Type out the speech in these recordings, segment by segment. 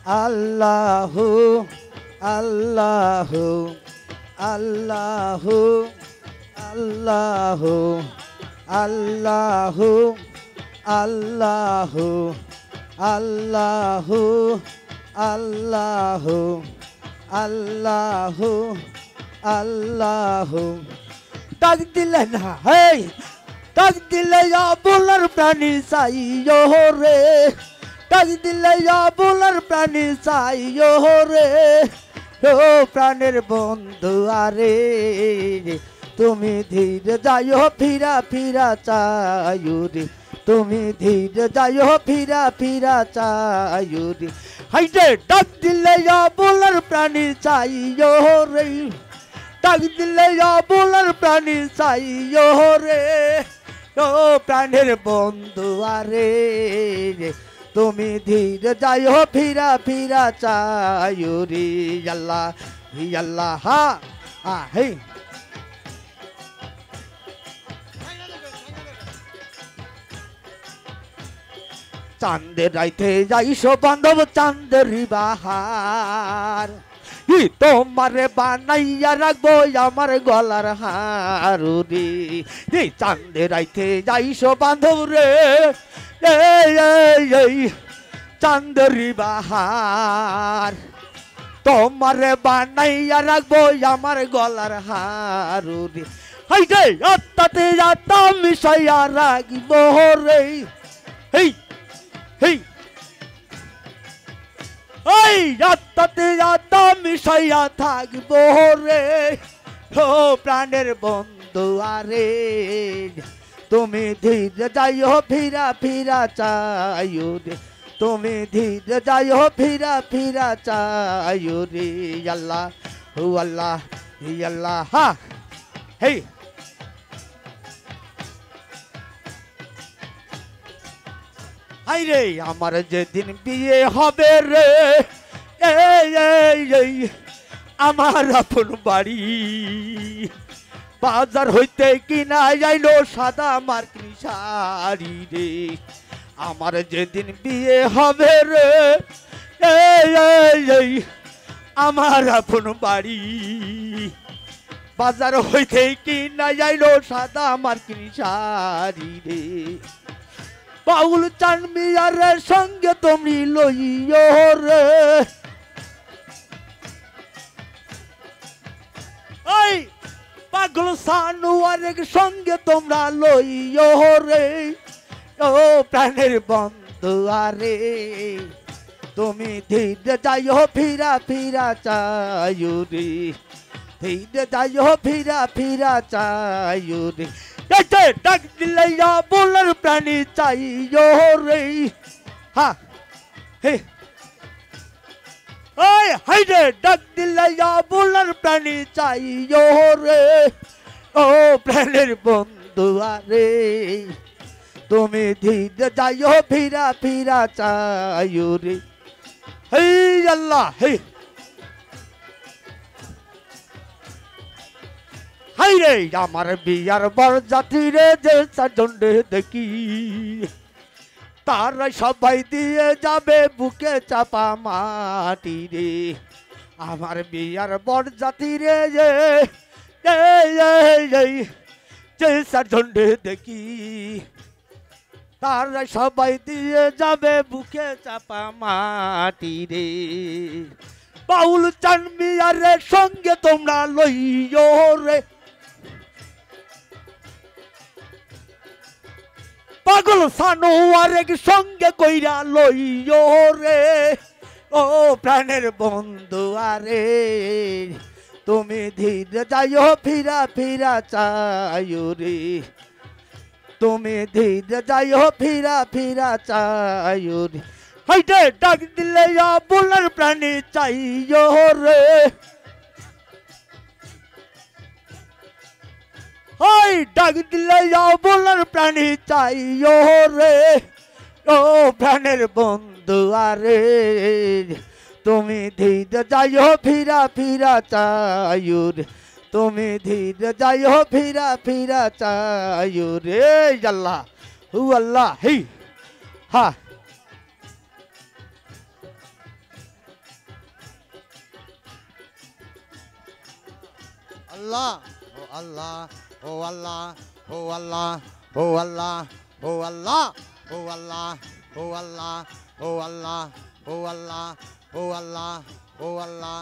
আল্লাহু আল্লাহু আল্লাহু আল্লাহু আল্লাহু আল্লাহু আল্লাহু আল্লাহু আল্লাহু আল্লাহু ডাক দিলে না হেই ডাক দিলে বলার প্রাণী চাইও রে ডাক দিলে বলার প্রাণী চাইও রে ও প্রাণের বন্ধু আরে তুমি ধীরে যাইও ফিরা ফিরা চাইও রে তুমি ধীরে যাইও ফিরা ফিরা চাইও রে হাইরে ডাক দিলে বলার প্রাণী চাইও রে ডাক দিলে বলার প্রাণী চাইও রে ও প্রাণের বন্ধু আরে তুমি ধীরে যাইও ফিরা ফিরা চাইও রে আল্লাহ আল্লাহ হা হে চাঁদের রাইতে যাইছো বান্ধব চাঁদেরি বাহার তোমারে বানাইয়া রাখবো আমার গলার হারু রে চাঁদের রাইতে যাইছো বান্ধব রে চাঁদেরি বাহার তোমারে বানাইয়া রাখবো আমার গলার হারু রে হাইরে আত্মাতে আত্মা মিশাইয়া রাখবো রে হেই হেই ওই আত্মাতে আত্মা মিশাইয়া থাকবো রে ও প্রাণের বন্ধু আরে তুমি ধীরে যাইও ফিরা ফিরা চাইও রে তুমি ধীরে যাইও ফিরা ফিরা চাইও রে আল্লাহ হু আল্লাহ আল্লাহ হা হেই আইরে আমার যেদিন বিয়ে হবে রে আমার আপন বাড়ি বাজার হইতে কিনা যাইলো সাদা মার্কিন শাড়ি রে আমার যেদিন বিয়ে হবে রে আমার আপন বাড়ি বাজার হইতে কিনা যাইলো সাদা মার্কিন শাড়ি রে বাউল চান মিয়ারের সঙ্গে তুমি লইও রে ওই পাগল সানুয়ারের সঙ্গে তোমরা লইও রে ও প্রাণের বন্ধু আরে তুমি ধীরে যাইও ফিরা ফিরা চাইও রে ধীরে যাইও ফিরা ফিরা চাইও রে ডাক দিলে বলার প্রাণী চাইও রে হা হে ওই হাইরে ডাক দিলে বলার প্রাণী চাইও রে ও প্রাণের বন্ধু আরে তুমি ধীরে যাইও ফিরা ফিরা চাইও রে হে আল্লাহ হে হাইরে আমার বিয়ার বর জাতি রে যে সাজন্ডে দেখি তারা সবাই দিয়ে যাবে বুকে চাপা মাটি রে আমার বিয়ার বর জাতি রে যে সাজন্ডে দেখি তারা সবাই দিয়ে যাবে বুকে চাপা মাটি রে বাউল চান মিয়ারের সঙ্গে তোমরা লইও রে পাগল সানোয়ারের সঙ্গে কইরা লইও রে ও প্রাণের বন্ধু আরে তুমি ধীরে যাইও ফিরা ফিরা চাইও রে তুমি ধীরে যাইও ফিরা ফিরা চাইও রে হাইটে ডাক দিলে বলার প্রাণী চাইও রে হাই ডাক দিলে বলার প্রাণী চাইও রে ও প্রাণের বন্ধু আরে তুমি ধীরে যাইও ফিরা ফিরা চাইও রে তুমি ধীরে যাইও ফিরা ফিরা চাইও রে আল্লাহ হু আল্লাহ হি হা আল্লাহ ও আল্লাহ ও আল্লাহ ও আল্লাহ ও আল্লাহ ও আল্লাহ ও আল্লাহ ও আল্লাহ ও আল্লাহ ও আল্লাহ ও আল্লাহ ও আল্লাহ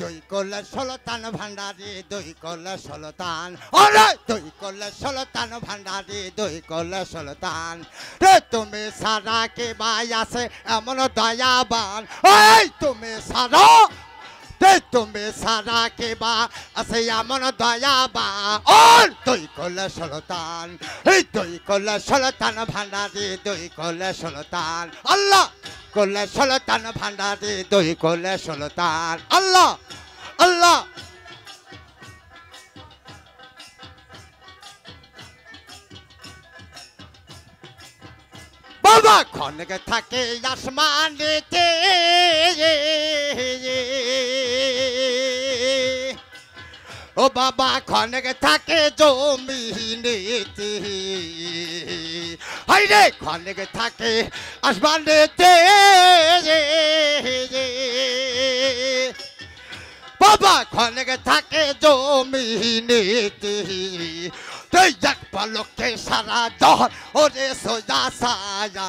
দুই করলে সলতান ভান্ডারি দুই করলে সলতান ওরে দুই করলে সলতান ভান্ডারি দুই করলে সলতান রে তুমি সারা কে ভাই আছে এমন দয়াবান ওই তুমি সারা তুমি সারা কে বা আছে এমন দয়াবা ওর দুই করলে সলতান এই দুই করলে সলতান ভান্ডারি দুই করলে সলতান আল্লাহ করলে সলতান ভান্ডারি দুই করলে সলতান আল্লাহ আল্লাহ বাবা খনকে থাকে আসমানেতে ও বাবা খনকে থাকে জমিনেতে হাইরে খনকে থাকে আসমানেতে বাবা খনকে থাকে জমিনেতে এক পালকে সারা দহন ওরে সোজা সায়া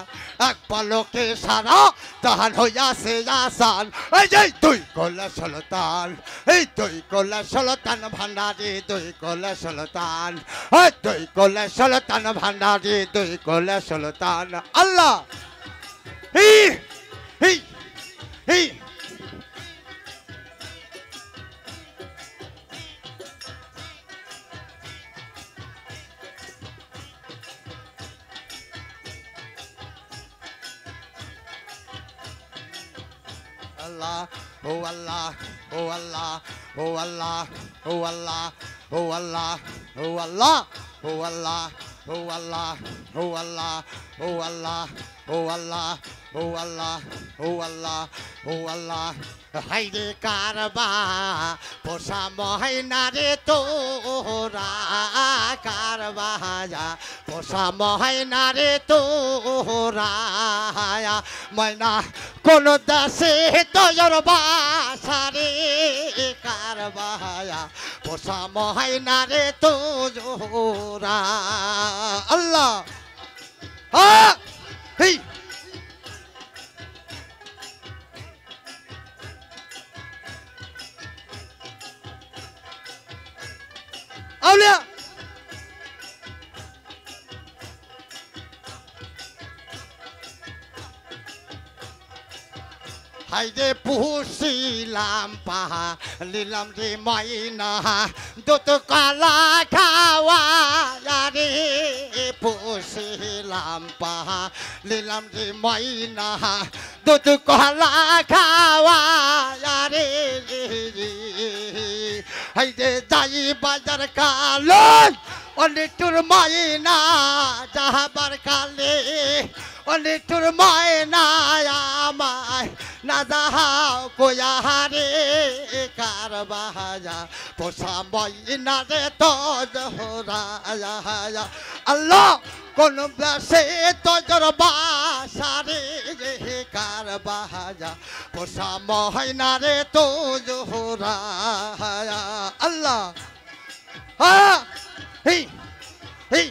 এক পালকে সারা দহন হইয়াছে আসান এই যে দুই কলে সলতান এই দুই কলে সলতান ভান্ডারি দুই কলে সলতান এই দুই কলে সলতান ভান্ডারি দুই কলে সলতান আল্লাহ হি হি হি Allah, oh Allah, oh Allah, oh Allah, oh Allah, oh Allah, oh Allah, oh Allah, oh Allah, oh Allah, oh Allah, oh Allah, oh Allah, oh Allah, oh Allah. হাইরে কারবা পোষা মহিনা রে তোরা কারবা পোষা মহিনা রে তোরা ময়না কোন দাসে তোর বাসারে কারবা পোষা মহিনা রে তোরা আল্লাহ হেই Aulia হাইরে পুষিলাম পাহা নিলাম রে মাইনা দুত কালা খাওয়া রে পুষিলাম পাহা নিলাম রে মাইনা দুত কালা খাওয়া রে হাইরে যাই বাজার কালো অনেক তোর মাইনা যাহাবার কালে অনেক তোর মাইনা আমায় না যাহাও কোয়ারে কারবাজা পোষা মাইনা রে তো জোহরায়া আল্লাহ কোন ব্লাসে তো জোর বাসারে কারবাজা পোষা মাইনা রে তো জোহরায়া আল্লাহ হ্যাঁ হেই হেই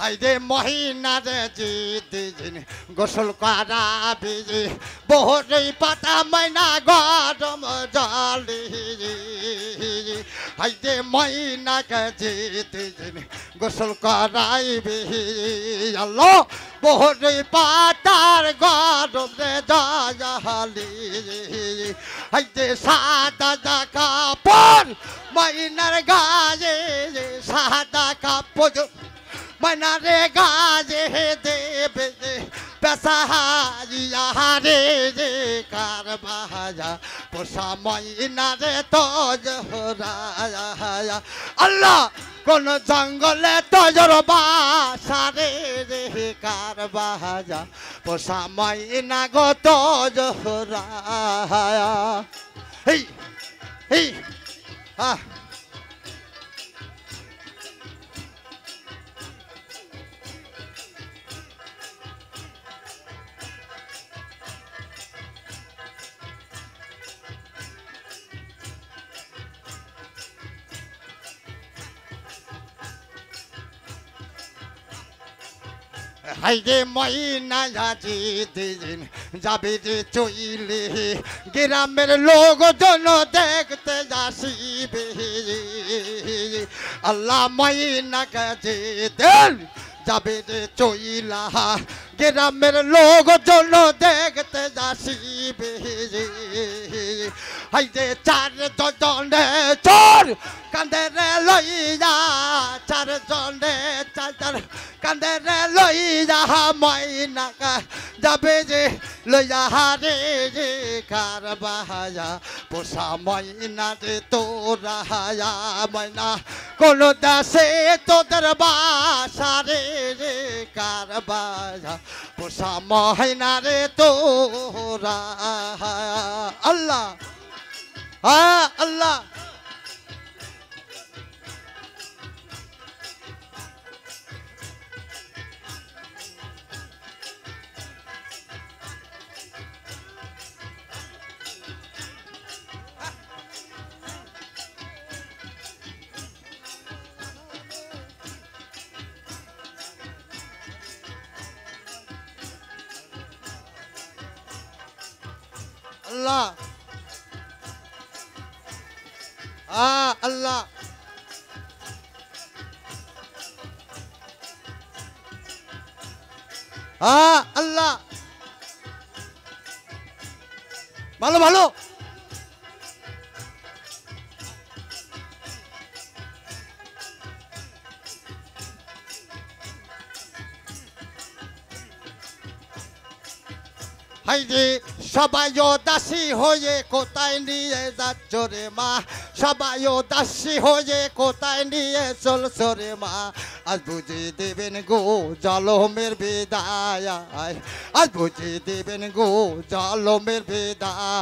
হাইরে মহিনা রে জিদিন গোসল করা বিজি বহুরই পাতা মাইনা গরম জলি হাইরে মহিনা কে জিদিন গোসল করাইবি আল্লাহ বহুরই পাতার গরম রে জলি হাইরে সাদা কাপড় মহিনার গায়ে সাদা কাপড় মনা রে গাজে দেবে পেশাহারিয়া রে কারবাজা পোষা ময়না রে তো জোহরায়া আল্লাহ কোন জঙ্গলে তজর বাসারে রে কার বাজা পোষা মাইনা গো তজরা এই এই আহ হাইরে ময়না আজি দিন যাবি রে চইলে গ্রামের লোকজন দেখতে যাসিবে আল্লাহ ময়না কাজে দেন যাবে রে চইলা গ্রামের লোকজন দেখতে যাসিবে হাইরে চার জনে চোর কান্দে রে লইয়া চার জনে চার কান্দে রে লইয়া ময়না যাবে যে লইয়া রে রে কার বাহায়া পোষা ময়না রে তোরা ময়না কোন দেশে তোদের বাসা রে রে কার বাজা পোষা ময়না রে তোরা আল্লাহ আল্লাহ আল্লাহ আল্লাহ আল্লাহ ভালো ভালো হাইরে সবাই দাসী হয়ে কোথায় নিয়ে যাচ্ছ রে মা সবাই দাসী হয়ে কোথায় নিয়ে চলছ রে মা আজ বুঝিয়ে দেবেন গো জলমের বিদায় আজ বুঝিয়ে দেবেন গো জলমের বিদায়